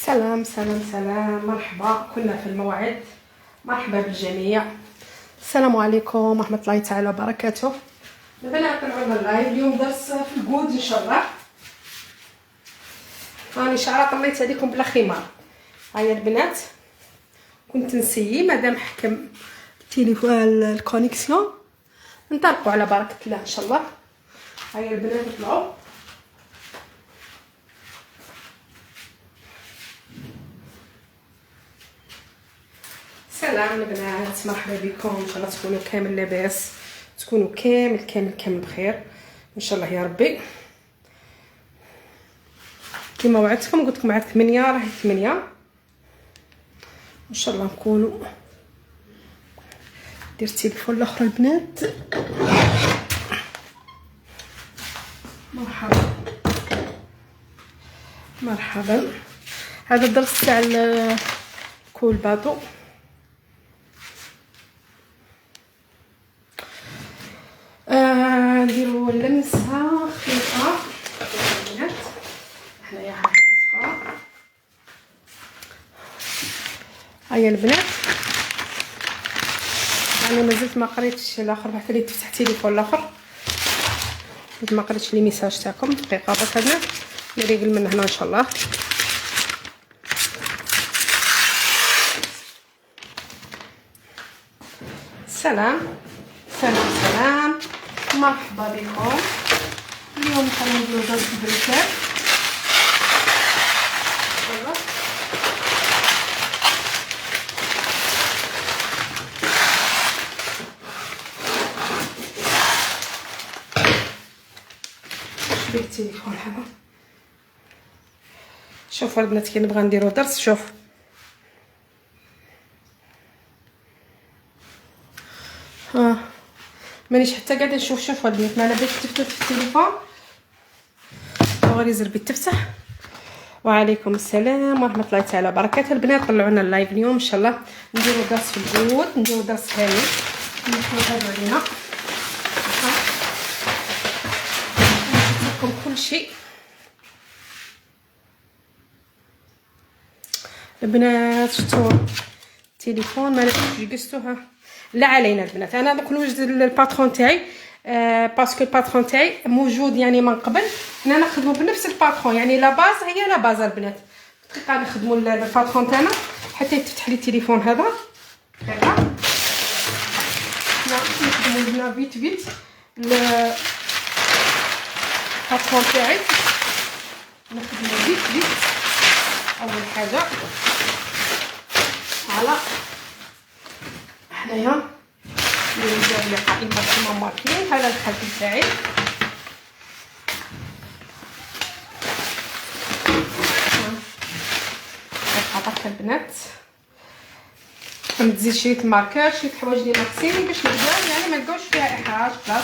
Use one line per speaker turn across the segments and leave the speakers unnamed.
سلام سلام سلام، مرحبا. كنا في الموعد. مرحبا بالجميع. السلام عليكم ورحمه الله تعالى وبركاته. دابا نطلعوا لنا اللايف. اليوم درس في الكود ان شاء الله. راني شعره طليت عليكم بلا خمار. هيا البنات، كنت نسيي مادام حكم التليفون الكونيكسيون. نطلقوا على بركه الله ان شاء الله. هيا البنات اطلعوا. سلام البنات، مرحبا بكم. ان شاء الله تكونوا كامل لاباس، تكونوا كامل بخير ان شاء الله يا ربي. كما وعدتكم قلت لكم عاد 8 راهي 8 ان شاء الله نكونوا. دير التليفون الاخر البنات. مرحبا مرحبا. هذا الدرس تاع كول باطو. نديرو اللمسه خفيفه البنات. هنايا خفيفه. هيا البنات، انا مازلت ما قريتش الاخر. بعد لي تفتح التليفون الاخر ما قريتش لي ميساج تاعكم. دقيقه باش هنا نريقل من هنا ان شاء الله. سلام سلام سلام، مرحبا بكم. اليوم نديرو درس البريكات والله. شبيه التليفون هذا. شوفوا البنات كي نبغى نديرو درس. شوف مانيش حتى قاعده نشوف. شوفوا البنات، ما انا بغيت تفتحوا في التليفون وغير زربي تفتح. وعليكم السلام ورحمه الله تعالى وبركاته. البنات طلعوا لنا اللايف اليوم ان شاء الله. نديروا درس في الجود، نديروا درس هاني نحطوا علينا لكم كل شيء. البنات شفتوا التليفون ما جلستوها. لا علينا البنات، انا دوك نوجد الباترون تاعي باسكو الباترون تاعي موجود يعني من قبل. حنا نخدموا بنفس الباترون، يعني لا باز هي لا باز البنات. دقيقه نخدموا الباترون تاعنا حتى يفتح لي التليفون هذا. دقيقه نخدموا لنا فيت الباترون تاعي. نخدموا فيت اول حاجه على هنايا ندير لي قائمه كما ماركين. هذا الخلف تاعي. حطيت البنات نزيد شريط الماركر، شريط حوايج لي ناقصين باش نبدا يعني ما نلقاوش فيها احراج. بلاص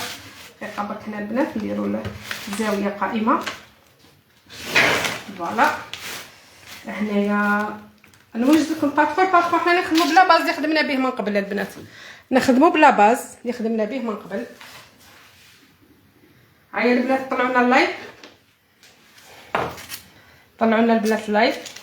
دقيقه برك هنا البنات نديروا الزاويه قائمه. فوالا هنايا نوجد لكم باترون. حنا نخدموا بلا باز اللي خدمنا به من قبل البنات. نخدموا بلا باز اللي خدمنا به من قبل. هيا البنات طلعوا لنا اللايف. طلعوا لنا البنات اللايف.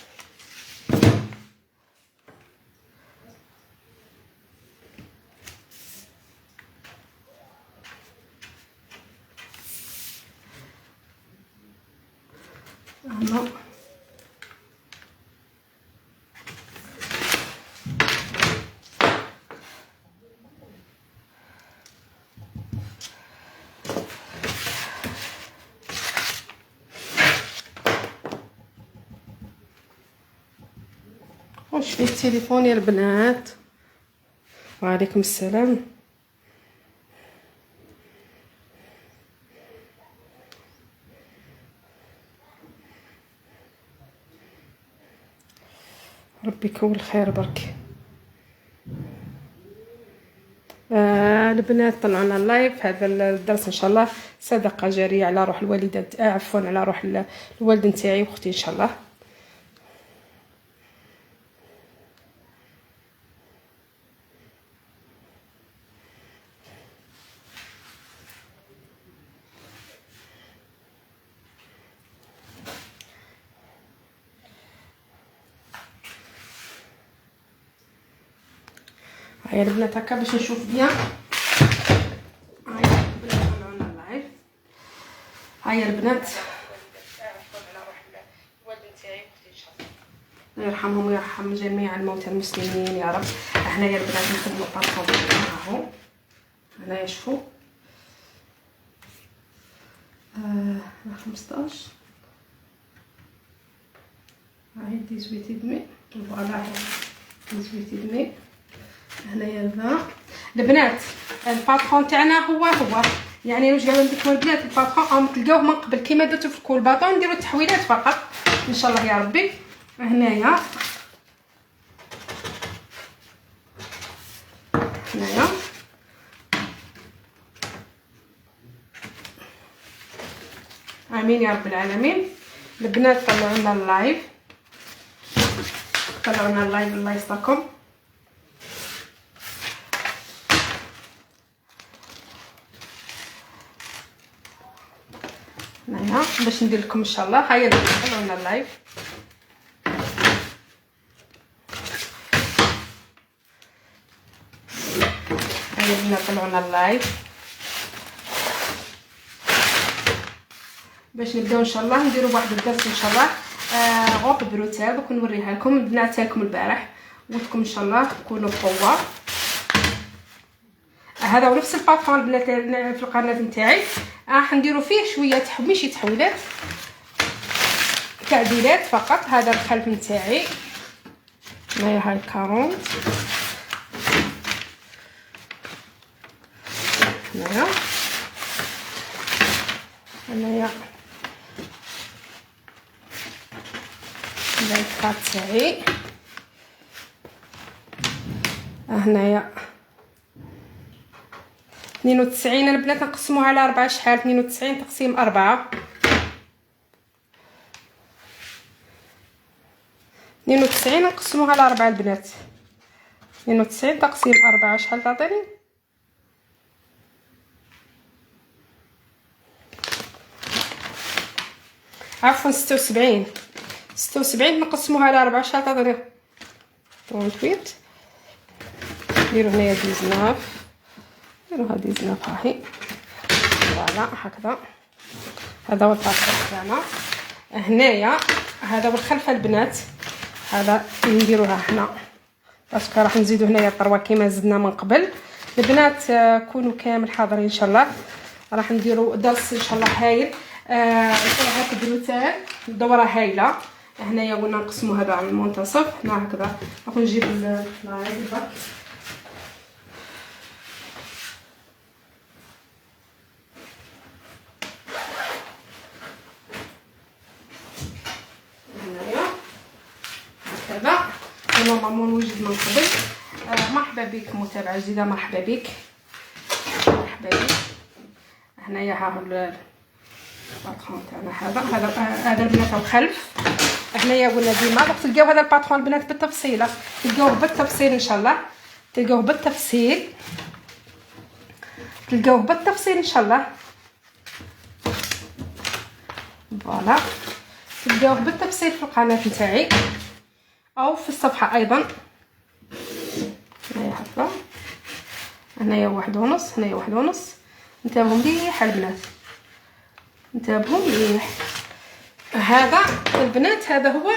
واش فيه التليفون يا البنات؟ وعليكم السلام. ربي يكون الخير برك. البنات طلعونا اللايف. هذا الدرس ان شاء الله صدقه جاريه على روح الوالده، عفوا على روح الوالده نتاعي واختي ان شاء الله. هيا البنات هكا باش نشوف بيان. هيا البنات طلعونا اللايف. هيا البنات الله يرحمهم ويرحم جميع الموتى المسلمين يا رب. هنايا البنات نخدموا باطون معاهم. هنايا شوفوا 15 هاي 18 فوالا 18 هنايا 20. البنات الباترون تاعنا هو يعني واش قالوا لكم البنات الباترون راهم تلقاوه من قبل كيما درتو في كل باطون نديرو التحويلات فقط ان شاء الله يا ربي. هنايا امين يا رب العالمين. البنات طلعونا اللايف، طلعونا اللايف الله يسطركم. هنايا باش ندير لكم ان شاء الله. هيا طلعونا اللايف. هيا البنات طلعونا اللايف باش نبداو ان شاء الله نديروا واحد الدرس ان شاء الله. غوك بروتال دوك نوريها لكم البنات تاعكم البارح ودكم ان شاء الله تكونوا بقوه. هذا هو نفس الباترون البنات في القناه نتاعي. راح نديروا فيه شويه ماشي تحويلات، تعديلات فقط. هذا الخلف نتاعي هنايا هاي الكارونت هنايا اللايكات تاعي. هنايا 92 البنات نقسموها على 4 شحال. 92 تقسيم 4 92 نقسموها على 4 البنات. 92 تقسيم 4 شحال تعطيني؟ عفوا 76 نقسموها على 4 شحال تعطيني؟ 38. نديرو هنايا 19 نديروها 19 هاهي فوالا هكذا. هذا هو الباطون تاعنا. هنايا هذا هو الخلف البنات. هذا نديروها هنا باسكو راح نزيدو هنايا الطروه كيما زدنا من قبل. البنات كونوا كامل حاضرين ان شاء الله. راح نديرو درس ان شاء الله هايل. هاك بروتال دوره هايله. هنايا قلنا نقسمو هذا على المنتصف هنا هكذا. راح نجيب اللايف برك. هكذا نورمالمون نوجد من قبل. مرحبا بك متابعه جديده، مرحبا بك مرحبا بك. هنايا ها الباترون تاعنا هذا البنات الخلف. هنايا قلنا ديما راح تلقاو هذا الباترون البنات بالتفصيله، تلقاوه بالتفصيل ان شاء الله، تلقاوه بالتفصيل، تلقاوه بالتفصيل ان شاء الله. فوالا تلقاوه بالتفصيل في القناه نتاعي او في الصفحه ايضا. هنايا هكذا، هنايا 1.5، هنايا 1.5. انتبهوا مليح البنات، انتبهوا مليح. هذا البنات هذا هو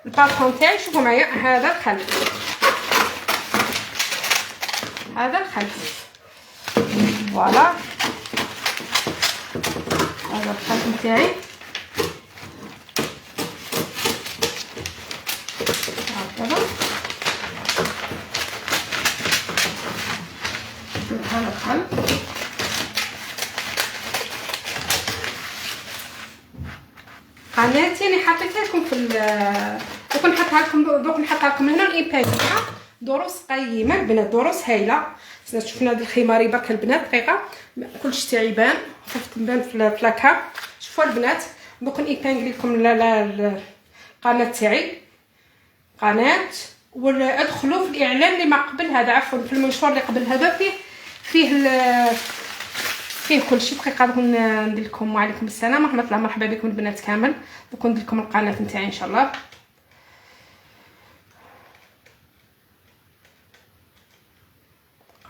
الباترون تاعي. شوفوا معايا هذا الخلف، هذا الخلف فوالا. هذا الخلف نتاعي هكذا. قناتي انا حطيتها لكم في دوك نحطها لكم هنا الايباد تاعها. دروس قيمه البنات، دروس هايله. شفنا هذا الخماري برك البنات دقيقه كلشي تاعي يبان، خفت نبان في لاكا. شوفوا البنات دوك نيبانغلي لكم القناه تاعي قناه، ولا ادخلوا في الاعلان اللي ما قبل هذا، عفوا في المنشور اللي قبل هذا فيه كل شيء. دقيقه دوك ندير لكم وعليكم السلام ورحمه الله، مرحبا بكم البنات كامل. دوك ندير لكم القناه نتاعي ان شاء الله.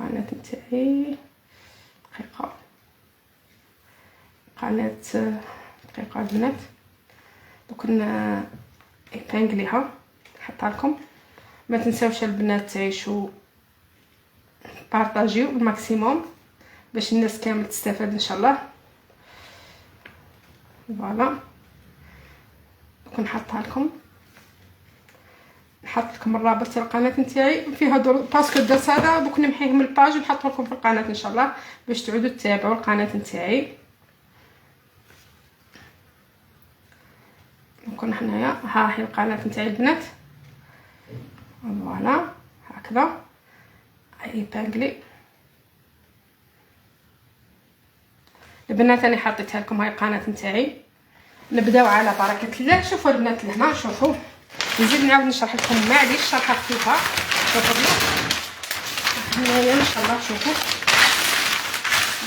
القناه نتاعي دقيقه دقيقه البنات دوك نيبانغليها نحطها لكم. ما تنساوش البنات تعيشوا بارطاجيو الماكسيموم باش الناس كامل تستافد ان شاء الله. فوالا دوك نحطها لكم، نحط لكم الرابط تاع القناه نتاعي فيها باسكو الدرس هذا دوك نمحيه من الباج ونحطه لكم في القناه ان شاء الله باش تعودوا تتابعوا القناه نتاعي. نكون هنايا ها هي القناه نتاعي البنات. فوالا هكذا ايبانغلي البنات. انا حطيتها لكم هاي القناه نتاعي. نبداو على بركه الله. شوفوا البنات لهنا، شوفوا نزيد نعاود نشرح لكم معليش شرحه خفيفه. شوفوا هنايا ان شاء الله. شوفوا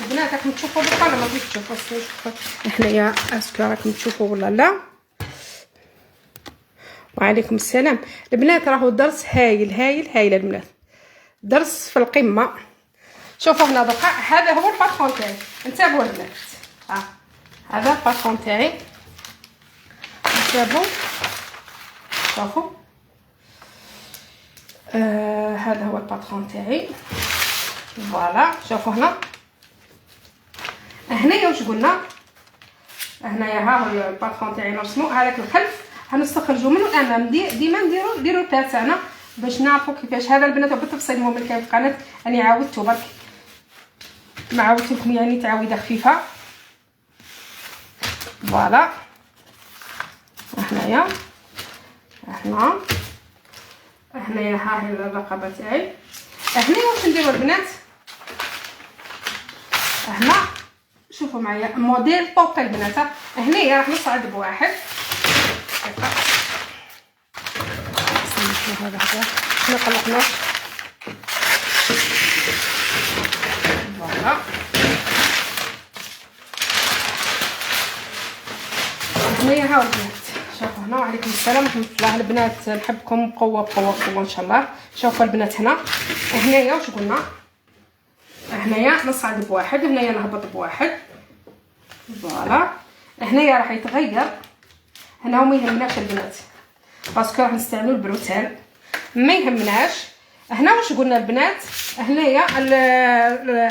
البنات راكم تشوفوا بالقلم ما بغيتش تشوفوا. شوفوا هنايا اسكو راكم تشوفوا ولا لا؟ وعليكم السلام البنات. راهو درس هايل هايل هايل البنات، درس في القمه. شوفوا هنا دوكا هذا هو الباترون تاعي. انتبهوا البنات، هذا الباترون تاعي. انتبهوا شوفوا هذا هو الباترون تاعي. فوالا شوفوا هنايا واش قلنا. هنايا ها هو الباترون تاعي نرسمو. هذاك الخلف غنستخرجوا منه الامام. ديما نديروا البير تاعنا باش نعرفوا كيفاش. هذا البنات بالتفصيل هو اللي كاين في القناه. انا عاودته برك ما عاودت لكم يعني تعويضه خفيفه. فوالا هنايا ها هي الرقبه تاعي. هنا واش نديروا البنات؟ هنا شوفوا معايا موديل طوق البنات. هنايا راح نصعد بواحد. هذا نقلقنا. فوالا هنايا ها البنات. شوفوا هنا وعليكم السلام ورحمه الله البنات. نحبكم بقوه بقوه بقوه ان شاء الله. شوفوا البنات هنايا واش قلنا. هنايا نصعد بواحد، هنايا نهبط بواحد. فوالا هنايا راح يتغير. هنا وما يهمناش البنات باسكو راح نستعملوا البروتال، ما يهمناش. هنا واش قلنا البنات. هنايا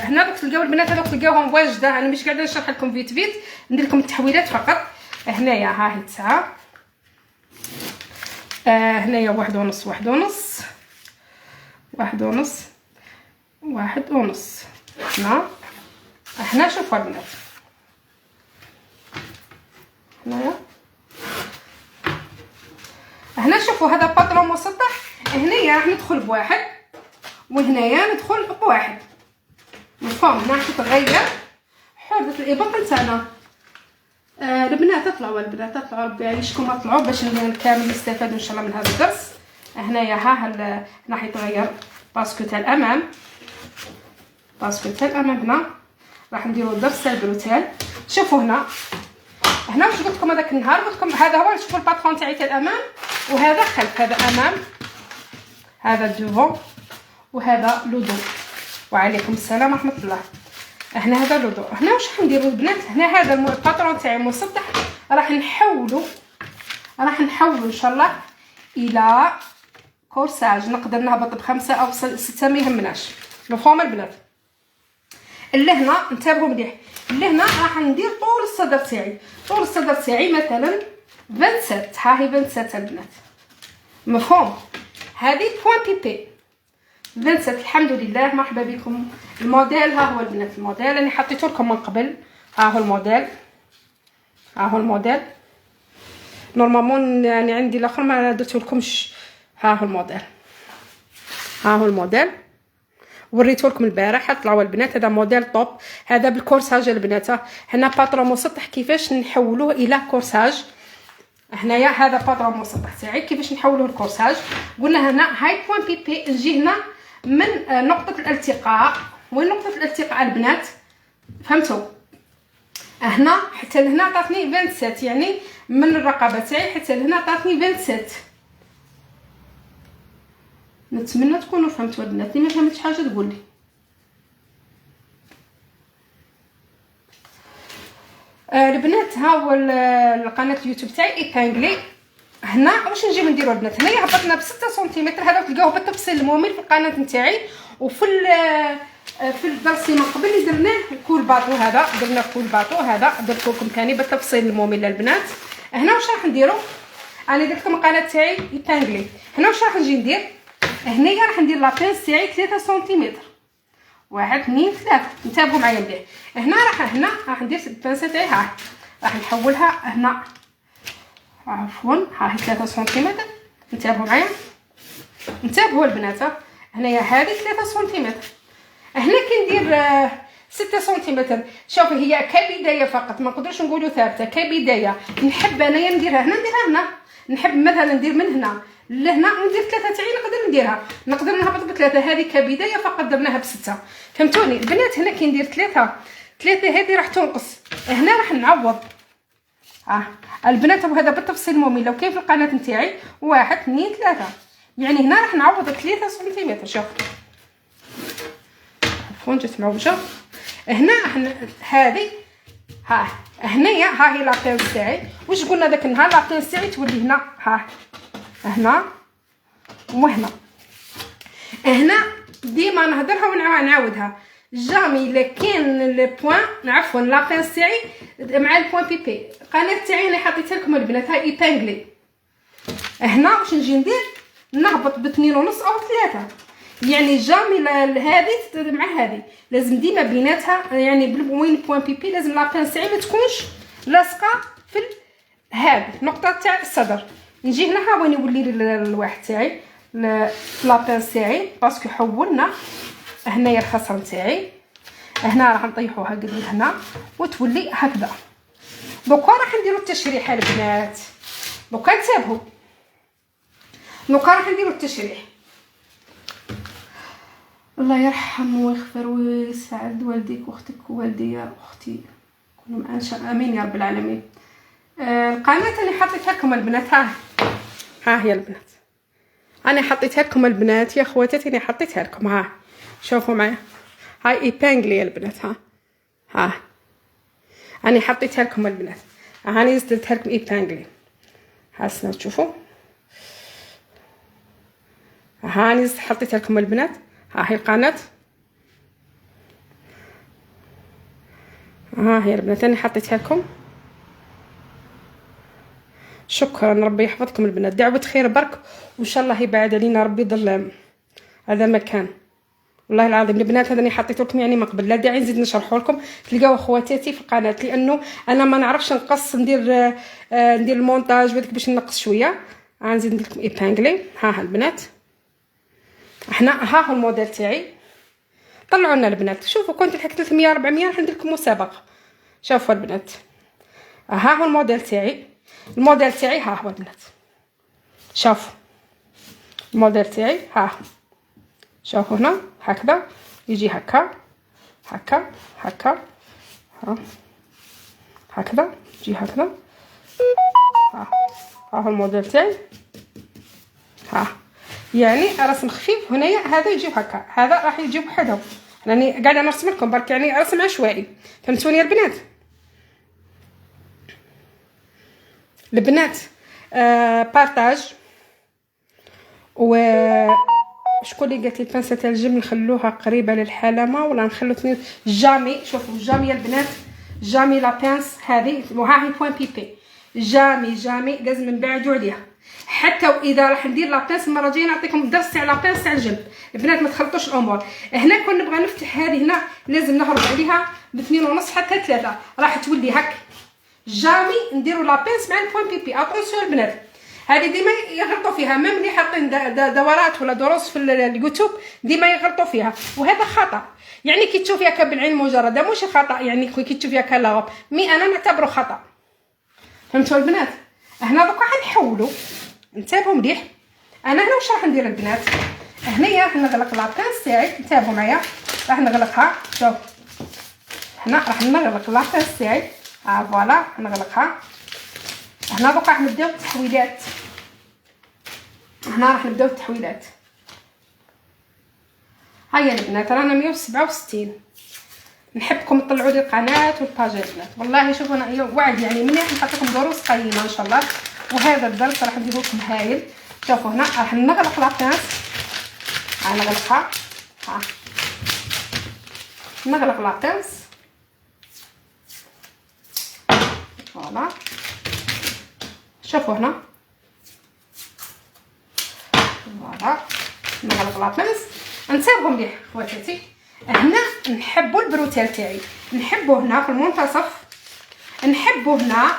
هنا دوك تلقاو البنات هذوك تلقاوهم واجده. انا مش قاعده نشرح لكم فيت ندير لكم التحويلات فقط. هنايا ها هي 9. هنايا 1.5 1.5 1.5 1.5. هنا شوفوا البنات هنا شوفوا هذا باترون مسطح. هنايا راح ندخل بواحد وهنايا ندخل بواحد. مفهوم؟ هنا راح تتغير حرة الابط نتاعنا. البنات اطلعوا ربي يعيشكم اطلعوا باش كامل نستافدوا ان شاء الله من هذا الدرس. هنايا ها راح يتغير باسكو تاع الامام. هنا راح نديروا الدرس تاع البروتال. شوفوا هنا واش قلت لكم هذاك النهار. قلت لكم هذا هو. شوفوا الباترون تاعي تاع الامام وهذا خلف. هذا امام، هذا دوفون، وهذا لودو. وعليكم السلام ورحمه الله. هنا هذا لودو. هنا واش حنديروا البنات. هنا هذا الباترون تاعي مسطح راح نحولوا ان شاء الله الى كورساج. نقدر نهبط ب5 أو 6 ما يهمناش. مفهوم البنات؟ اللي هنا انتبهوا مليح. اللي هنا راح ندير طول الصدر تاعي. مثلا 27. ها هي 27 البنات. مفهوم؟ هذه بوين بيبي 27. الحمد لله. مرحبا بكم. الموديل ها هو البنات. الموديل اللي حطيته لكم من قبل. ها هو الموديل. نورمالمون يعني عندي الاخر ما درته لكمش. ها هو الموديل، ها هو الموديل وريته لكم البارح. طلعوا البنات هذا موديل طوب، هذا بالكورساج البنات. هنا باترون مسطح كيفاش نحولوه الى كورساج. هنايا هذا باترون مسطح تاعي كيفاش نحولوه لكورساج. قلنا هنا هاي بوين بيبي نجي هنا من نقطه الالتقاء. وين نقطه الالتقاء البنات؟ فهمتوا؟ هنا حتى لهنا عطاتني 27، يعني من الرقبه تاعي حتى لهنا عطاتني 27. نتمنى تكونوا فهمتوا البنات. اللي ما فهمتش حاجه تقول لي. البنات ها هو القناه اليوتيوب تاعي ايبانغلي. هنا واش نجيو نديرو البنات؟ هنايا هبطنا ب 6 سنتيمتر. هذا تلقاوه بالتفصيل الممل في القناه نتاعي. وفي في الدرس من قبل اللي درناه كول باطو، هذا درنا كول باطو، هذا درت لكم ثاني بالتفصيل الممل البنات. هنا واش راح نديرو؟ انا درت لكم القناه تاعي ايبانغلي. هنا واش راح نجي ندير؟ هنايا راح ندير لابينس تاعي 3 سنتيمتر. 1 2 3. انتبهوا معايا مليح. هنا راح ندير البانسه تاعي. ها راح نحولها هنا، عفوا ها هي 3 سنتيمتر. انتبهوا معايا، انتبهوا البنات. هنايا هذه 3 سنتيمتر. هنا كندير 6 سنتيمتر. شوفي هي كبدايه فقط، ما نقدرش نقولوا ثابته، كبدايه. نحب انايا نديرها هنا، نديرها هنا. نحب مثلا ندير من هنا لهنا وندير 3 تاعي. نقدر نديرها، نقدر نهبط ب3. هذه كبدايه فقط درناها ب6. فهمتوني البنات؟ هنا كي ندير 3 هذه راح تنقص. هنا راح نعوض. البنات وهذا بالتفصيل ممل لو كاين في القناه نتاعي. 1 2 3، يعني هنا راح نعوض 3 سنتيمتر. شوف عفوا جات معوجه. هنا هذه هنايا ها هي لابينس تاعي. واش قلنا داك النهار؟ لابينس تاعي تولي هنا، هنا وهنا. هنا ديما نهضرها ونعاودها. جامي الا كاين لو بوين، عفوا لابينس تاعي مع البوين بيبي. القناه تاعي انا حطيتها لكم البنات هاي ايبانغلي. هنا واش نجي ندير؟ نهبط ب2.5 او 3. يعني جامي هذه مع هذه لازم ديما بيناتها، يعني بالوين بوين بيبي لازم لابينس تاعي ما تكونش لاصقه في هذه النقطه تاع الصدر. نجي هنا ها وين يولي الواحد تاعي لابينس تاعي باسكو حولنا هنايا الخصر تاعي. هنا راح نطيحوها قد هنا وتولي هكذا. دوكا راح نديرو التشريح البنات. دوكا انتبهوا، دوكا راح نديرو التشريح. الله يرحم ويغفر ويسعد والديك واختك ووالدي يا اختي كلهم ان شاء الله، امين يا رب العالمين. القناه اللي حطيتها لكم البنات ها هي البنات. انا حطيتها لكم البنات يا خواتاتي، انا حطيتها لكم. شوفوا معايا هاي ايبانغلي البنات. ها انا حطيتها لكم البنات. هاني زدتها لكم ايبانغلي. هاسنا تشوفوا هاني حطيتها لكم البنات. ها هي القناه، ها هي البنات انا حطيتها لكم. شكرا، ربي يحفظكم البنات. دعوة خير برك وان شاء الله يبعد علينا ربي يضل هذا مكان. والله العظيم البنات هذا اللي حطيت لكم يعني من قبل، لا داعي نزيد نشرحه لكم. تلقاو اخواتاتي في القناه، لانه انا ما نعرفش نقص ندير المونتاج وديك باش نقص شويه. غنزيد ندير لكم ايبانغلي. ها البنات احنا ها هو الموديل تاعي. طلعوا لنا البنات. شوفوا كنت الحق 300 400 راح ندير لكم مسابقه. شوفوا البنات ها هو الموديل تاعي. الموديل تاعي ها هو البنات. شوفوا الموديل تاعي شوفوا هنا هكذا يجي هكا هكا هكا هكذا يجي هكذا. ها هو الموديل تاعي. يعني رسم خفيف هنايا. هذا يجيب هكا، هذا راح يجيب وحده. راني قاعده نرسم لكم برك يعني رسم عشوائي. فهمتوني البنات؟ البنات بارطاج. و شكون اللي قالت لي البانسه تاع الجبن نخلوها قريبه للحلمه ولا نخلو جامي؟ شوفوا جامي البنات، جامي لابانس هذه وها هي بوين بيبي. جامي لازم نبعدوا عليها. حتى واذا راح ندير لابانس المره الجايه نعطيكم الدرس تاع لابانس تاع الجنب. البنات ما تخلطوش الامور. هنا كون نبغى نفتح هذه هنا لازم نهرب عليها ب2.5 حتى 3 راح تولي هك. جامي نديرو لا بينس مع البوين بيبي. اتونسيون البنات، هذه ديما يغلطوا فيها، ميم اللي حاطين دورات ولا دروس في اليوتيوب ديما يغلطوا فيها، وهذا خطا. يعني كي تشوفيها بالعين المجرده مش خطا، يعني كي تشوفيها كلاغوب، مي انا نعتبره خطا. فهمتوا البنات؟ هنا دوكا غنحولوا، انتبهوا مليح. انا هنا واش راح ندير البنات؟ هنايا راح نغلق لابينس تاعي، انتبهوا معايا، راح نغلقها. شوف هنا راح نغلق لابينس تاعي، فوالا نغلقها. هنا دوكا راح نبداو التحويلات، هنا راح نبداو التحويلات. هيا البنات رانا 167. نحبكم تطلعوا لي القناه والباجات البنات، والله شوفوا انا وعد يعني مليح نحط لكم دروس قيمه ان شاء الله. وهذا الدرس راح نديرو لكم هايل. شوفوا هنا راح نغلق لابينس، نغلقها، نغلق لابينس، فوالا. شوفوا هنا فوالا نغلق لابينس. انتبهوا مليح خواتاتي، هنا نحبوا البروتيل تاعي، نحبوا هنا في المنتصف، نحبوا هنا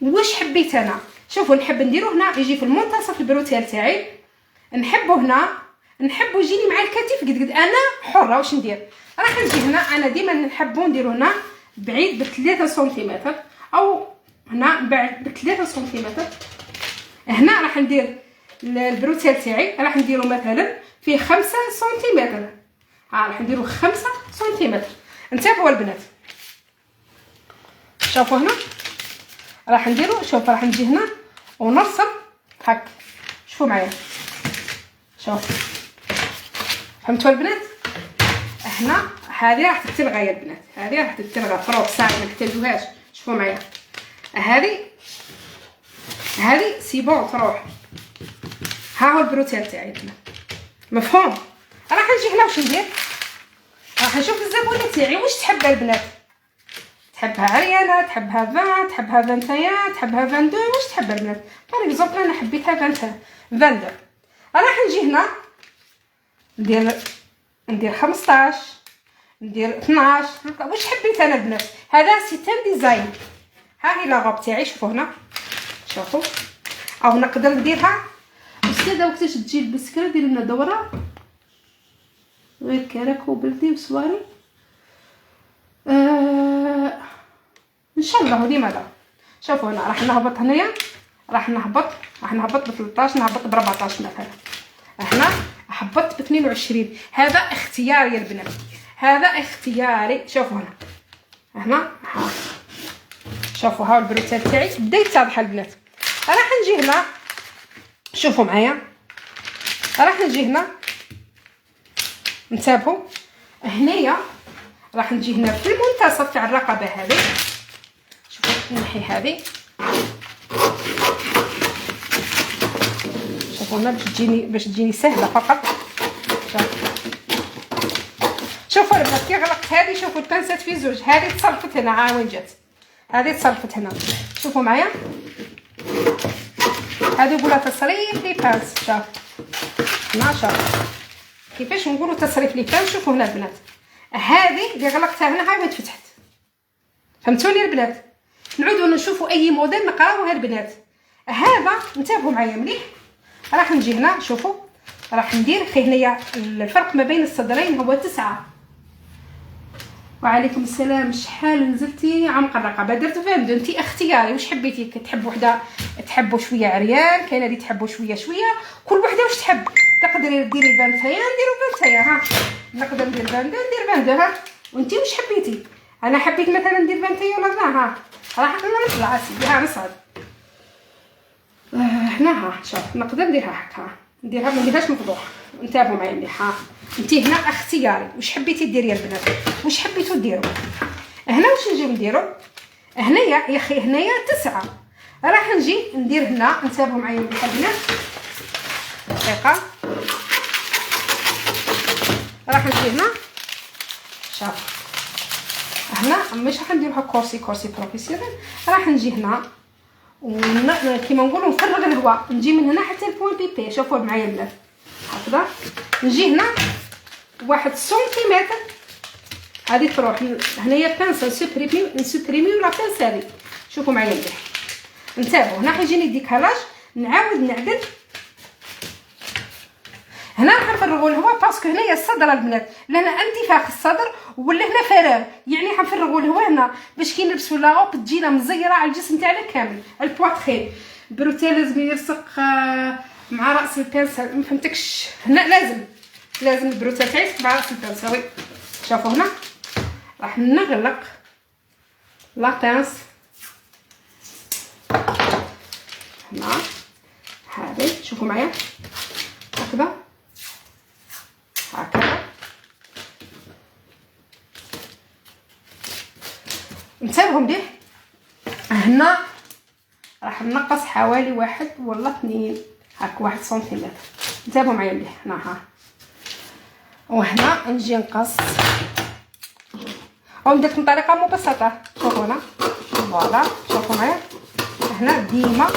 واش حبيت انا. شوفوا نحب نديرو هنا يجي في المنتصف البروتيل تاعي، نحبوا هنا، نحبوا يجيني مع الكتف قد انا حره واش ندير. راح نجي هنا، انا ديما نحبوا نديرو هنا بعيد ب3 سنتيمتر، او هنا بعد ب3 سنتيمتر. هنا راح ندير البروتيل تاعي، راح نديرو مثلا فيه 5 سنتيمتر، راح نديرو 5 سنتيمتر. انتبهوا البنات، شوفوا هنا راح نديرو، شوف راح نجي هنا ونرسم هكا، شوفوا معايا، شوف فهمتوا البنات؟ هنا هذه راح تتلغى يا البنات، هذه راح تتلغى فروق ساعه ما تحتاجوهاش. شوفوا معايا، هذه سي بون تروح. ها هو البروتيل تاعي البنات، مفهوم؟ راح نجي هنا واش ندير، راح نشوف الزبونه تاعي واش تحب البنات، تحبها عريانه، تحبها 20، تحبها 21، تحبها 22، واش تحب البنات. باغ اكزومبل انا حبيتها 22. راح نجي هنا ندير 15، ندير 12، واش حبيت انا البنات. هذا سيتم ديزاين. ها هي لاغوب تاعي، شوفوا هنا، شوفوا. او نقدر نديرها استاذه وقتاش تجي البسكره دير لنا دوره غير كرك وبلدي وصواري. ان شاء الله لماذا. شوفوا هنا راح نهبط، هنايا راح نهبط ب 13، نهبط ب 14 مثلا. هنا هبطت ب 22. هذا اختياري يا البنات، هذا اختياري. شوفوا هنا شوفوا ها البروتيل تاعي بدا يتضح البنات. راح نجي هنا، شوفوا معايا، راح نجي هنا، انتبهوا هنايا راح نجي هنا في المنتصف تاع الرقبه هذه. شوفوا نحي هذه، شوفوا هنا باش تجيني سهله فقط. شوفوا البنات كي غلقت هذه، شوفوا البانسات في زوج، هذه تصرفت هنا، ها وين جات، هذه تصرفت هنا. شوفوا معايا، هذه يقولها تصريف لي بانس. شوف هنا، شوف كيفاش نقولوا تصريف لي بانس. شوفوا هنا البنات، هذه اللي غلقتها هنا هاي وين تفتحت. فهمتوني البنات؟ نعودوا نشوفوا اي موديل نقراوها البنات. هذا انتبهوا معايا مليح، راح نجي هنا، شوفوا راح ندير خي هنايا الفرق ما بين الصدرين هو 9. وعليكم السلام، شحال نزلتي عمق الرقبه؟ درت 22. انت اختياري واش حبيتي، تحب وحده تحبوا شويه عريان، كاينه اللي تحبوا شويه كل وحده واش تحب. تقدري ديري 21، نديرو 21. ها نقدر ندير 22، ندير 22. ها وانت واش حبيتي. انا حبيت مثلا ندير 21 ولا 20. ها راح نطلع اسيدي، ها نصعد هنا. ها شوف نقدر نديرها هكا، نديرها ما نديرهاش مفضوحه. انتبهوا معايا مليح. ها انت هنا اختياري واش حبيتي ديري يا البنات، واش حبيتو ديروا. هنا واش نجيو نديرو، هنايا يا اخي هنايا 9. راح نجي ندير هنا، انتبهوا معايا مليح البنات، دقيقه. راح نجي هنا، شوف هنا مش راح نديروها كورسي بروفيسيونيل. راح نجي هنا كيما نقولوا نفرغ الهواء، نجي من هنا حتى البوين بيبي. شوفوا معايا البنات هكذا، نجي هنا 1 سنتيمتر غادي تروح هنايا بانس نسوبريمي ولا بانس هذه. شوفوا معايا مليح انتبهوا. هنا حيجيني ديكالاج نعاود نعدل. هنا راح نفرغوا الهواء باسكو هنايا الصدر البنات لهنا انتفاخ الصدر ولا هنا فراغ، يعني حنفرغوا الهواء هنا باش كي نلبسوا لاغوب تجينا مزيره على الجسم تاعنا كامل. البواترين بروتيل لازم يلصق مع راس البانس. ما فهمتكش. هنا لازم البروتيل تاعي مع راس البانس. وي شوفوا هنا راح نغلق لا بانس هنا هذه. شوفوا معايا هكذا انتبهوا مليح. هنا راح نقص حوالي 1 ولا 2 هاك 1 سنتيمتر. انتبهوا معايا مليح هنا ها. وهنا نجي نقص وندير بطريقه مبسطه. شوفوا هنا فوالا. شوفوا معايا هنا ديما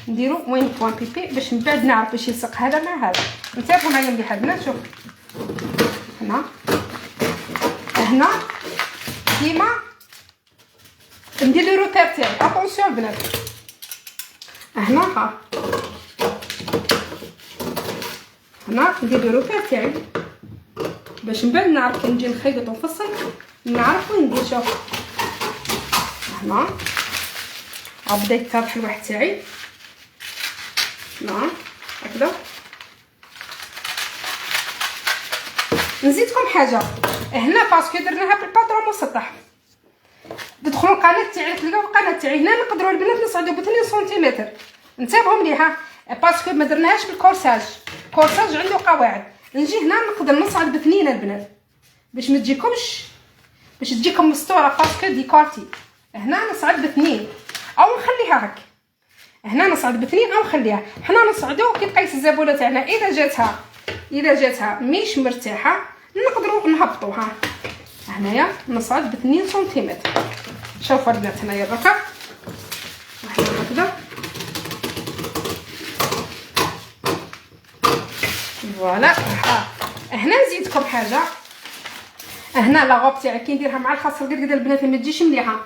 نديرو بوان بيبي باش من بعد نعرف باش يلصق هذا مع هذا. انتبهوا معايا مليح البنات. شوف هنا ديما ندير لي روتير تاعي. اتونسيون البنات هنا هنا ندير لي روتير تاعي باش من بعد نعرف كي نجي نخيط ونفصل نعرف وين ندير. شوف هنا بدا يتضح الواحد تاعي هكذا. نزيدكم حاجه هنا باسكو درناها بالباترون مسطح. تدخلوا القناه تاعي تلقاو القناه تاعي هنا نقدروا البنات نصعدوا ب 2 سنتيمتر. انتبهوا مليح باسكو ما درناهاش بالكورساج. الكورساج عنده قواعد. نجي هنا نقدر نصعد ب2 البنات باش ما تجيكمش باش تجيكم مستوره باسكو ديكورتي. هنا نصعد ب2 او نخليها هكا. هنا نصعد ب2 او نخليها. حنا نصعدوا كي بقيت الزبونه تاعنا اذا جاتها مش مرتاحه نقدروا نهبطوها. هنايا نصعد ب2 سنتيمتر. شوفوا البنات هنايا دركا هكذا فوالا. هنا نزيدكم حاجه. هنا لاغوب تاعي كي نديرها مع الخاص قد البنات ما تجيش مليحه.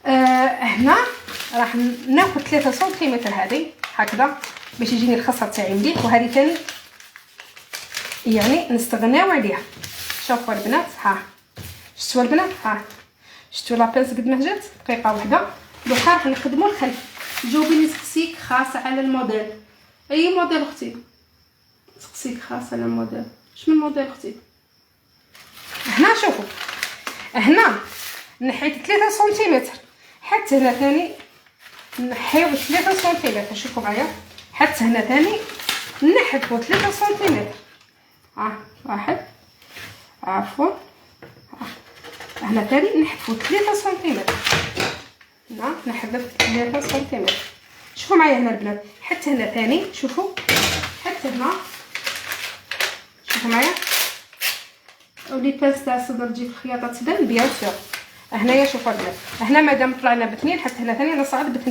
هنا راح ناخذ 3 سنتيمتر هذه هكذا باش يجيني الخصر تاعي مليح. وهذه ثاني يعني نستغناو عليها. شوفوا البنات شفتوا البنات شفتوا لابيس قد ما جات دقيقه واحده. دوكا راح نخدموا الخلف. جاوبيني سقسيك خاصه على الموديل. اي موديل اختي؟ سقسيك خاصه على الموديل. شنو الموديل اختي؟ هنا شوفوا هنا نحيت 3 سنتيمتر حتى هنا ثاني نحيو 3 سنتيمتر. شوفوا معايا حتى هنا ثاني نحذفوا 3 سنتيمتر. واحد عفوا هنا ثاني نحذفوا 3 سنتيمتر. هنا نحذف 3 سنتيمتر. شوفوا معايا هنا البنات حتى هنا ثاني. شوفوا حتى هنا. شوفوا معايا ولي باس تاع الصدر تجي في الخياطه تبان بيان سور. هنايا شوفوا البنات هنا مادام طلعنا ب2 حتى هنا ثاني نصعد ب2.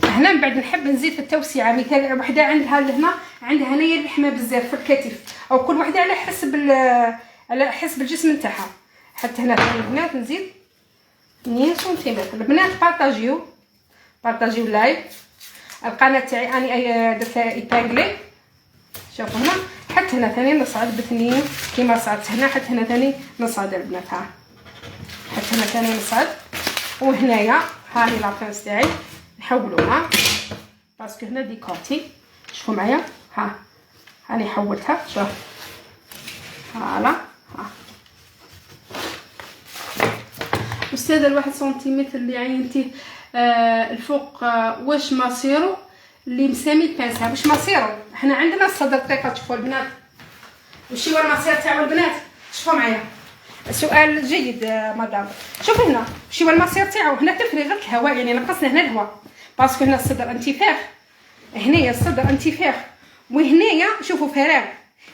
هنا من بعد نحب نزيد في التوسيعه. مثال وحده عندها لهنا عندها هنايا اللحمه بزاف في الكتف او كل وحده على حسب الجسم نتاعها. حتى هنا ثاني البنات نزيد 2 سنتيمتر. البنات بارطاجيو لايك القناه تاعي اني درتها ايبانغلي. شوفوا هنا حتى هنا ثاني نصعد ب2 كيما صعدت هنا. حتى هنا ثاني نصعد البنات حتى هنا ثاني نصعد. وهنايا هاني لابيس تاعي نحولوها باسكو هنا ديكورتي. شوفوا معايا هاني حولتها. شوف فوالا استاذه 1 سنتيمتر اللي عينتيه الفوق واش مصيرو اللي مسامي البانسه واش مصيرو. حنا عندنا الصدر دقيقه. تشوفوا البنات وشي هو المصير تاعو البنات. شوفوا معايا سؤال جيد مدام. شوفوا هنا وشي هو المصير تاعو. هنا تفريغ الهواء يعني نقصنا هنا الهواء باسكو هنا الصدر انتفاخ. هنايا الصدر انتفاخ وهنايا شوفوا فراغ.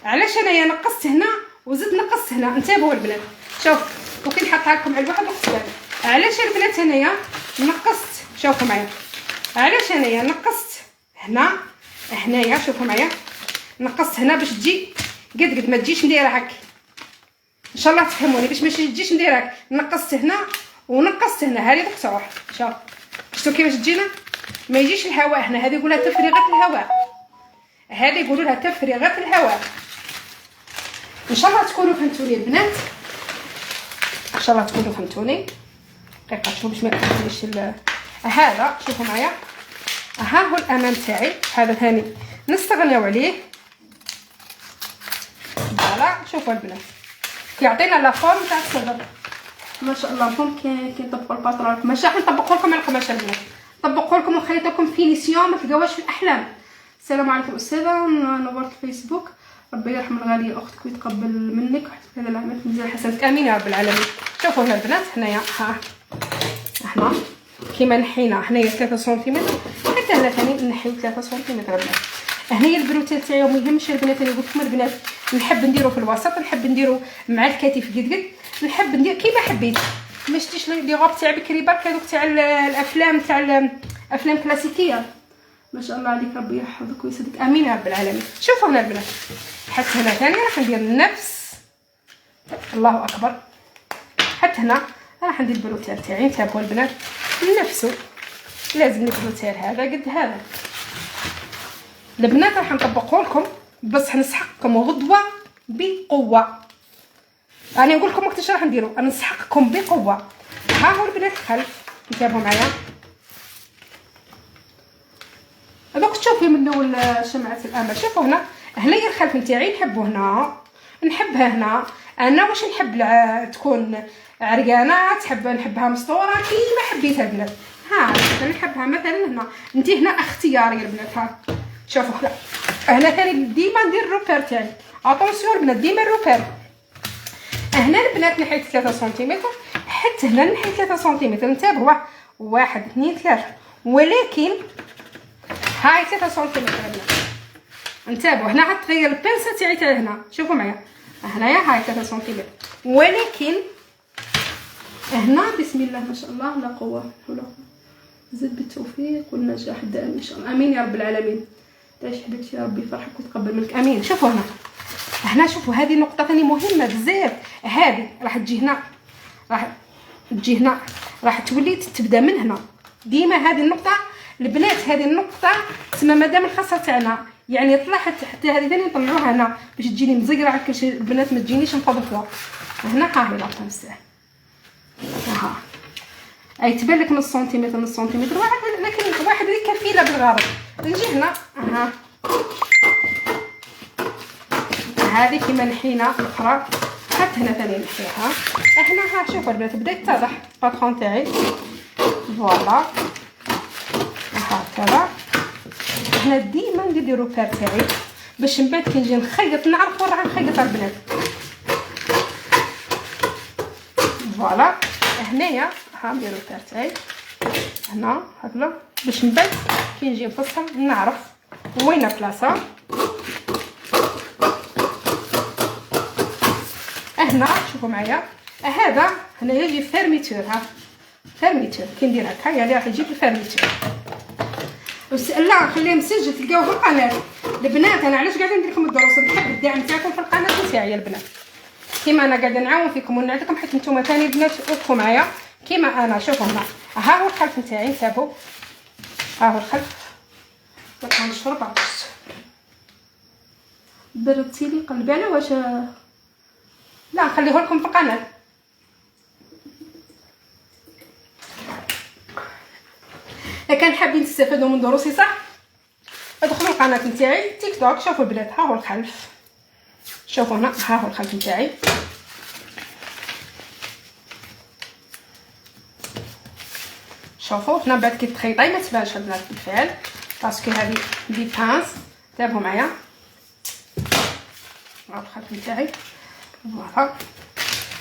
علاش انايا نقصت هنا وزدت نقصت هنا. انتبهوا البنات. شوف وكي نحطها لكم على الواحد وقت علاش البنات هنايا نقصت. شوفوا معايا علاش انايا نقصت هنايا. شوفوا معايا نقصت هنا باش تجي قد ما تجيش نديرها هكا. ان شاء الله تفهموني باش ماشي تجيش نديرها نقصت هنا ونقصت هنا. هذه دوك تروح شفتوا كيفاش تجينا، ما يجيش الهواء هنا. هذه يقولها تفريغات الهواء، هذه يقولوا لها تفريغات الهواء. ان شاء الله تكونوا فهمتوني البنات، ان شاء الله تكونوا فهمتوني. دقيقه شوفوا باش ما يقطعليش هذا. شوفوا معايا، ها هو الامام تاعي، هذا ثاني نستغنيو عليه. فوالا شوفوا البنات كيعطينا لا فورم تاع الصدر ما شاء الله. فهم كي نطبقوا الباطرون ماشي راح نطبقوا لكم على القماشه البنات، نطبقوا لكم ونخيط لكم فينيسيون ما تلقاوهاش في الاحلام. السلام عليكم استاذه، نورت الفيسبوك، ربي يرحم الغاليه اختك ويتقبل منك ويحفظ هذا العمل مزيان حسنك امين يا رب العالمين. شوفوا هنا البنات هنايا ها احنا كيما نحينا هنايا 3 سنتيمتر، حتى هنا ثاني نحيو 3 سنتيمتر البنات. هنايا البروتيل تاعي ما يهمش البنات، انا قلت لكم البنات نحب نديرو في الوسط، نحب نديرو مع الكتف قد نحب ندير كيما حبيت. ما شتيش لي غوب تاع بكري برك هذوك تاع الافلام تاع الافلام كلاسيكيه. ما شاء الله عليك ربي يحفظك ويسعدك امين يا رب العالمين. شوفوا هنا البنات حتى هنا ثاني راح ندير نفس، الله اكبر، حتى هنا راح ندير البروتيل تاعي. انتبهوا البنات نفسه لازم البروتيل هذا قد هذا. البنات راح نطبقه لكم بس نسحقكم غدوه بقوه. انا نقول لكم وقتاش راح نديرو، انا نسحقكم بقوه. ها هو البنات الخلف، انتبهوا معايا. هذوك تشوفوا من الاول شمعة الامل. شوفوا هنا هنايا الخلف نتاعي نحبو هنا، نحبها هنا. انا واش نحب تكون عريانه، نحبها مستوره كيما حبيتها البنات. ها انا نحبها مثلا هنا، انت هنا اختياري البنات. ها شوفوا هنا ثاني ديما ندير الروبير تاعي. اتونسيون البنات ديما الروبير. هنا البنات نحيت 3 سنتيمتر، حتى هنا نحيت 3 سنتيمتر. انتبهوا 1 2 3، ولكن هاي 3 سنتيمتر البنات. انتبهوا هنا غتغير البنسه تاعي تاع هنا. شوفوا معايا هنايا هاي 3 سنتيمتر، ولكن هنا بسم الله ما شاء الله لا قوه ولا قوه. زد بالتوفيق والنجاح الدائم ان شاء الله امين يا رب العالمين. تعيش حبيبتي يا ربي يفرحك ويتقبل منك امين. شوفوا هنا شوفوا هذه نقطه ثاني مهمه بزاف. هذه راح تجي هنا، راح تجي هنا، راح تولي تبدا من هنا ديما. هذه النقطه البنات، هذه النقطه تسمى مادام الخاصه تاعنا، يعني طلعت حتى هذه ثاني نطلعوها هنا باش تجيني مزيره على كلشي البنات، ما تجينيش مفضفضه. هنا ها هي لاطه نساء ها اي تبان لك نص سنتيمتر نص سنتيمتر واحد، لكن واحد اللي كفيله بالغرض. نجي هنا ها هذه كيما نحينا الاخرى، حتى هنا ثاني نحيها. هنا ها شوفوا البنات بدا يتضح الباترون تاعي. فوالا هكذا هنا ديما ندير روبير تاعي باش من بعد كي نجي نخيط نعرف وين راح نخيط البنات. فوالا هنايا ها ندير روبير تاعي هنا هكذا باش من بعد كي نجي نفصل نعرف وين البلاصه. هنا شوفوا معايا هذا هنا يجي فيرميتور. ها فيرميتور كي ندير هكا يعني راح يجيب الفيرميتور. لا خليه مسجل تلقاوه في القناه البنات. انا علاش قاعده ندير لكم الدروس؟ نحب الدعم تاعكم في القناه تاعي البنات، كيما انا قاعده نعاون فيكم ونعطيكم حيت نتوما ثاني البنات وقفوا معايا كيما انا. شوفوا هنا ها هو الخلف نتاعي، انتبهوا ها هو الخلف. بغيت نشرب عطشت بردتي لي قلبي على واش. لا نخليه لكم في القناه. اذا كان حابين تستافدوا من دروسي صح ادخلوا القناه نتاعي تيك توك. شوفوا البنات ها هو الخلف، شوفوا هنا ها هو الخلف نتاعي. شوفوا هنا بعد كي تخيطي ما تبانش البنات بالفعل باسكو هذه دي بانس. تابعوا معايا ها الخلف نتاعي. فوالا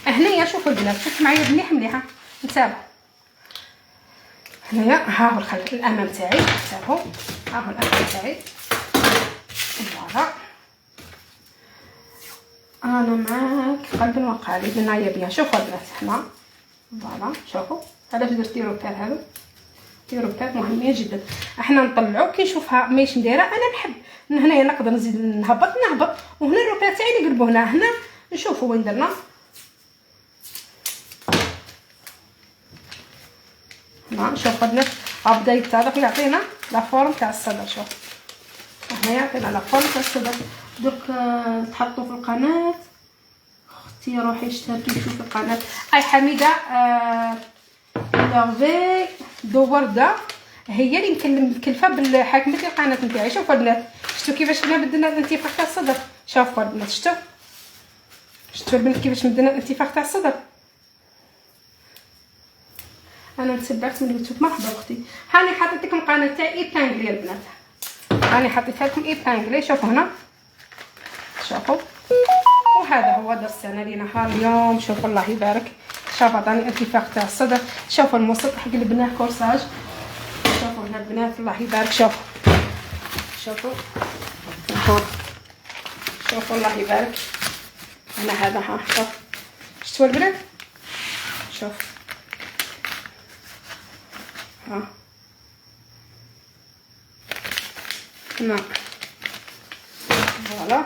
هنايا شوفوا البنات شوفوا معايا مليحه نتابعوا. هنايا ها هو الخلف الامام تاعي، تابعوا ها هو الامام تاعي. فوالا انا معاك قلبا وقالب هنايا بيان. شوفوا البنات هنا فوالا شوفوا علاش درت روبير هذا. روبير مهمين جدا. احنا نطلعوا كي نشوفها ماهيش مدايره انا نحب هنايا نقدر نزيد نهبط وهنا الروبير تاعي نقلبو هنا نشوفوا وين درنا شوفوا البنات بدا يتطابق يعطينا لا فورم تاع الصدر. شوف هنا يعطينا لا فورم تاع الصدر. دوك تحطوا في القناه اختي، روحي اشتركي في القناه. اي حميده لافي دو ورده هي اللي يمكن مكلفه بالحاكمه القناه نتاعي. شوفوا البنات شفتوا كيفاش حنا بدلنا الانتفاخ تاع الصدر. شوفوا البنات شفتوا البنات كيفاش بدلنا الانتفاخ تاع الصدر. انا تسبعت من اليوتيوب. مرحبا اختي، هاني حطيت لكم القناه تاعي ايبانغلي البنات، هاني حطيتها لكم ايبانغلي. شوفوا هنا شوفوا، وهذا هو درسنا لنهار اليوم. شوفوا الله يبارك، شوفوا عطاني انتفاخ تاع الصدر. شوفوا المسطح قلبناه كورساج. شوفوا هنا البنات الله يبارك، شوفوا شوفوا الله يبارك. هنا هذا ها شوف شفتوا البنات، شوف ها هنا فوالا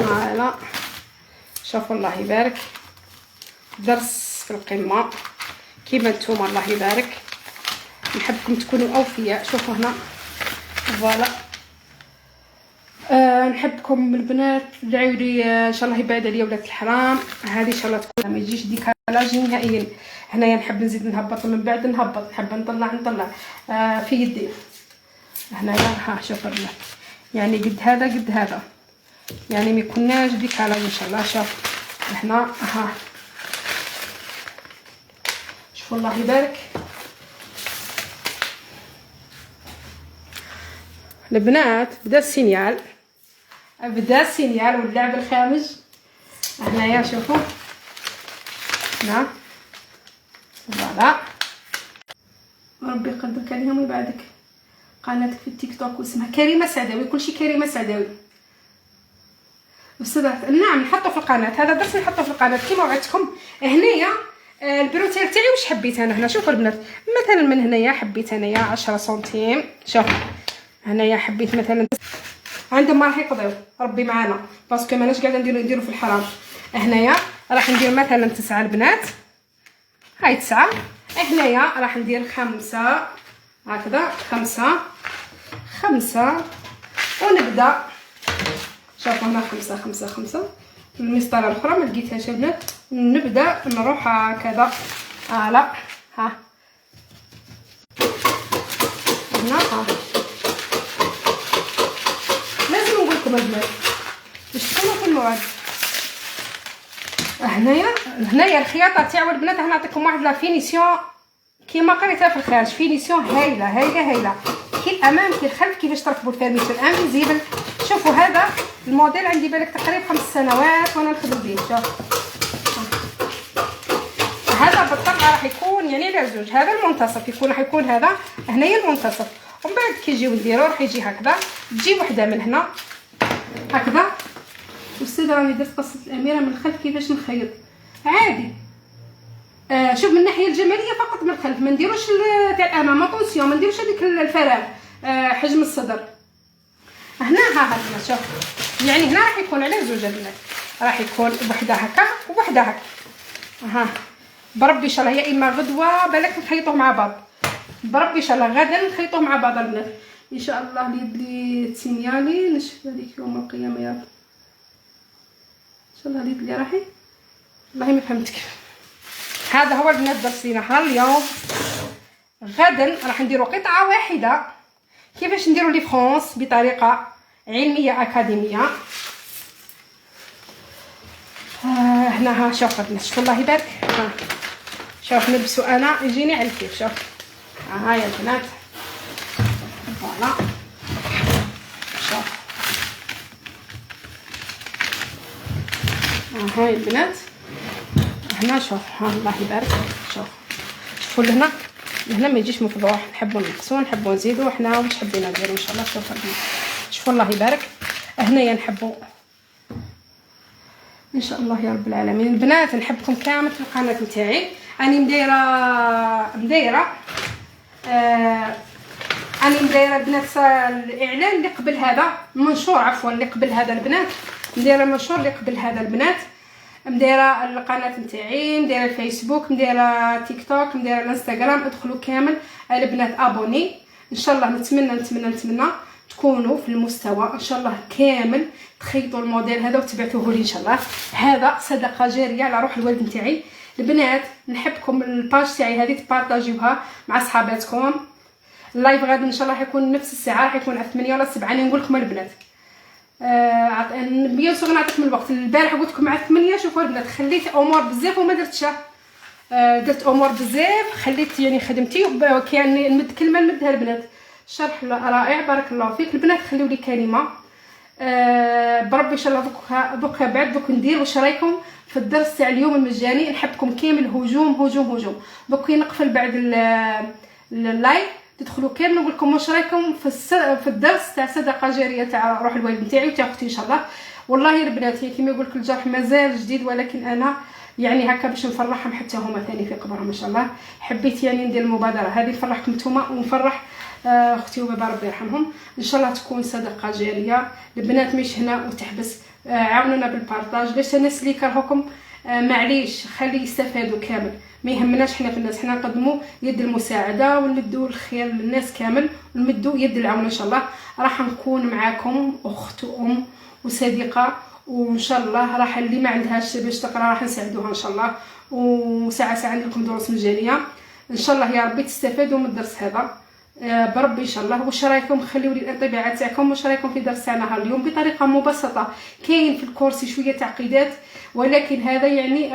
هلا. شوفوا الله يبارك، درس في القمه كيما نتوما الله يبارك. نحبكم تكونوا اوفياء. شوفوا هنا فوالا. نحبكم البنات، دعيو لي ان شاء الله يبعد عليا ولاد الحرام. هذه ان شاء الله تكون ما يجيش ديكالاج نهائيا. هنايا نحب نزيد نهبط من بعد نهبط، نحب نطلع في يدي هنايا. ها شوفوا البنات يعني قد هذا يعني ما يكوناش ديكالاج ان شاء الله. شوف هنا ها شوفوا الله يبارك البنات. بدا السينيال واللعب الخامج. هنايا شوفوا هنا فوالا. ربي يقدرك عليهم ويبعدك. قناتك في التيك توك واسمها كريمه سعداوي، كلشي كريمه سعداوي. بصدق نعم نحطو في القناه، هذا درس نحطو في القناه كيما وعدتكم. هنايا البروتير تاعي واش حبيت انا هنا. شوفوا البنات مثلا من هنايا حبيت انايا 10 سنتيم. شوف هنايا حبيت مثلا، عندهم ما راح يقضيو ربي معانا باسكو ماناش قاعده نديرو في الحرام. هنايا راح ندير مثلا 9 البنات، هاي 9. هنايا راح ندير 5 هكذا، 5 ونبدا. شوفوا هنا 5 المسطره الاخرى ما لقيتهاش البنات. نبدا نروح هكذا لا ها هنا لازم نقول لكم البنات باش تكونوا في الموعد. هنايا الخياطه تاعو البنات نعطيكم واحد لا فينيسيون كيما قريتها في الخارج. فينيسيون هايله كي الامام كي الخلف كيفاش تركبوا الفيرنيتور انفيزيبل. شوفوا هذا الموديل عندي بالك تقريبا 5 سنوات وانا نخدم به. شوف هذا بالطبع راح يكون يعني على زوج. هذا المنتصف راح يكون هذا هنايا المنتصف، ومن بعد كي يجيو نديرو راح يجي هكذا. تجي وحده من هنا هكذا. والسيده راني درت قصه الاميره من الخلف كيفاش نخيط عادي. شوف من الناحيه الجماليه فقط من الخلف، ما نديروش تاع الامام. اطونسيون ما نديروش هذيك الفراغ حجم الصدر. هنا ها شوف يعني هنا راح يكون على زوج البنات، راح يكون وحده هكا ووحده هكا. ها بربي ان شاء الله يا اما غدوه بالك نخيطوه مع بعض. بربي ان شاء الله غدا نخيطوه مع بعض البنات ان شاء الله. اليد لي تسينيالي نشفى هذيك يوم القيامه يا رب ان شاء الله. اليد لي راحي والله ما فهمتك. هذا هو البنات درس نهار اليوم. غدا راح نديرو قطعه واحده كيفاش نديرو لي فرونس بطريقه علميه اكاديميه. هنا ها شوف البنات شوف الله يبارك. شوف نلبسو انا يجيني على الكيف. شوف ها يا البنات فوالا. شوف ها يا البنات هنا شوف ها الله يبارك. شوفوا لهنا ما يجيش مفضوح. نحبوا نقصوا نحبوا نزيدوا حنا واش حبينا نديروا ان شاء الله. شوفوا الله يبارك. هنايا نحبوا ان شاء الله يا رب العالمين. البنات نحبكم كامل في القناه نتاعي. راني مدايره البنات الاعلان اللي قبل هذا المنشور، عفوا اللي قبل هذا البنات ندير المنشور اللي قبل هذا البنات. مديره القناه نتاعي، مديره الفيسبوك، مديره تيك توك، مديره الانستغرام. ادخلوا كامل البنات ابوني. ان شاء الله نتمنى تكونوا في المستوى ان شاء الله كامل، تخيطوا الموديل هذا وتبعتوه لي ان شاء الله. هذا صدقه جاريه على روح الوالد نتاعي. البنات نحبكم الباج تاعي هذه تبارطاجيوها مع صحاباتكم. اللايف غادي ان شاء الله حيكون نفس الساعه، راح يكون على 8 ولا 7. نقول لكم البنات بيان سور نعطيكم الوقت. البارح قلت لكم على 8. شوفوا البنات خليت امور بزاف وما درتش، درت امور بزاف، خليت يعني خدمتي كان نمد كلمه نمدها البنات. شرح رائع بارك الله فيك. البنات خليوا لي كلمه بربي ان شاء الله. دوكا بعد دوك ندير واش رايكم في الدرس تاع اليوم المجاني. نحبكم كامل هجوم هجوم هجوم. دوك نقفل بعد اللايف تدخلوا كامل نقول لكم واش رايكم في الدرس تاع صدقه جاريه تاع روح الوالد نتاعي وتاع اختي ان شاء الله. والله البنات هي كيما يقول لك الجرح مازال جديد، ولكن انا يعني هكا باش نفرحهم حتى هما ثاني في قبرهم ان شاء الله. حبيت يعني ندير المبادره هذه نفرحكم نتوما ونفرح اختي وبابا ربي يرحمهم. ان شاء الله تكون صدقه جاريه. البنات مش هنا وتحبس، عاونونا بالبارطاج. باش الناس اللي كرهوكم معليش خلي يستفادوا كامل، ما يهمناش حنا في الناس. حنا نقدموا يد المساعده ونمدوا الخير للناس كامل ونمدوا يد العون ان شاء الله. راح نكون معاكم اخت وام وصديقه، وان شاء الله راح اللي ما عندهاش باش تقرا راح نساعدوها ان شاء الله. وساعه عندكم دروس مجانيه ان شاء الله يا ربي تستفادوا من الدرس هذا بربي ان شاء الله. واش رايكم خليوا لي الانطباعات تاعكم. واش رايكم في درس تاعنا اليوم بطريقه مبسطه. كاين في الكورسي شويه تعقيدات، ولكن هذا يعني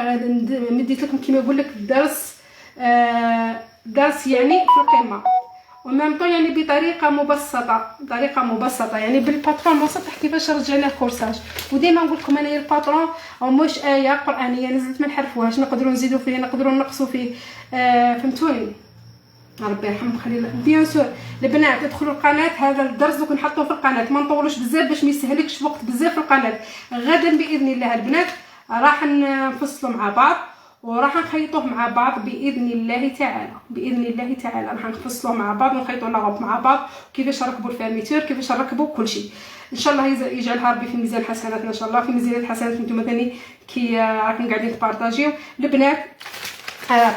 مديت لكم كما يقول لك درس يعني في القمه، ومامطو يعني بطريقه مبسطه يعني بالباترون بسيط كيفاش رجعنا الكورساج. وديما نقول لكم انا الباترون مش ايه قرانيه نزلت ما نحرفوهاش، نقدروا نزيدوا فيه نقدروا نقصوا فيه. فهمتوني ربي يرحم خليل. بيان سور البنات ادخلوا القناه. هذا الدرس دوك نحطوه في القناه، ما نطولوش بزاف باش ما يسهلكش وقت بزاف في القناه. غدا باذن الله البنات راح نفصلوا مع بعض وراح نخيطوه مع بعض باذن الله تعالى. راح نفصلوه مع بعض ونخيطوا لاغوب مع بعض، كيفاش نركبوا الفاميتور، كيفاش نركبوا كل شيء. ان شاء الله يجعلها ربي في ميزان حسناتنا ان شاء الله، في ميزان حسنات نتوما ثاني كي راكم قاعدين تبارطاجيو. البنات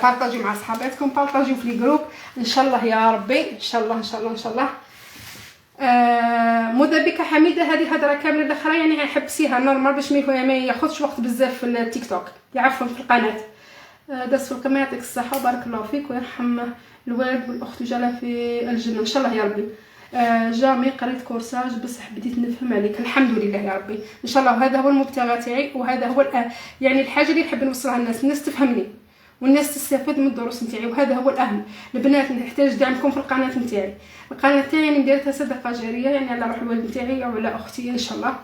بارطاجيو مع صحاباتكم، بارطاجيو في لي جروب ان شاء الله يا ربي. ان شاء الله مدبكه حميده. هذه هضره كامله الاخرى يعني حبسيها نورمال باش ما ياخذش وقت بزاف في التيك توك. يعفوا في القناه. درس في القناه. يعطيك الصحه وبارك الله فيك ويرحم الوالد والاخت وجعلها في الجنه ان شاء الله يا ربي. جامي قريت كورساج بصح بديت نفهم عليك الحمد لله يا ربي ان شاء الله. وهذا هو المبتغى تاعي، وهذا هو يعني الحاجه اللي نحب نوصلها للناس، الناس تفهمني والناس تستفاد من الدروس نتاعي، وهذا هو الاهم. البنات نحتاج دعمكم في القناه نتاعي. القناه تاعي يعني دايرتها صدقه جاريه يعني على روح الوالد نتاعي او على اختي ان شاء الله.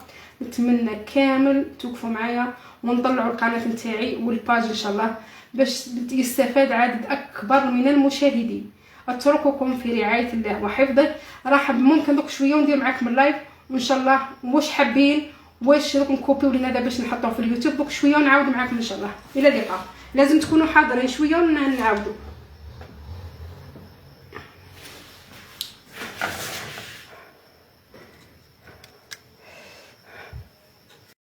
نتمنى كامل توقفوا معايا ونطلعوا القناه نتاعي والباج ان شاء الله باش يستفاد عدد اكبر من المشاهدين. اترككم في رعايه الله وحفظه. راح ممكن دوك شويه وندير معاكم اللايف وان شاء الله واش حابين واش نكوبيو لنا دابا باش نحطوه في اليوتيوب دوك شويه ونعاود معاكم ان شاء الله. الى اللقاء. لازم تكونوا حاضرين شويه ونعاودوا.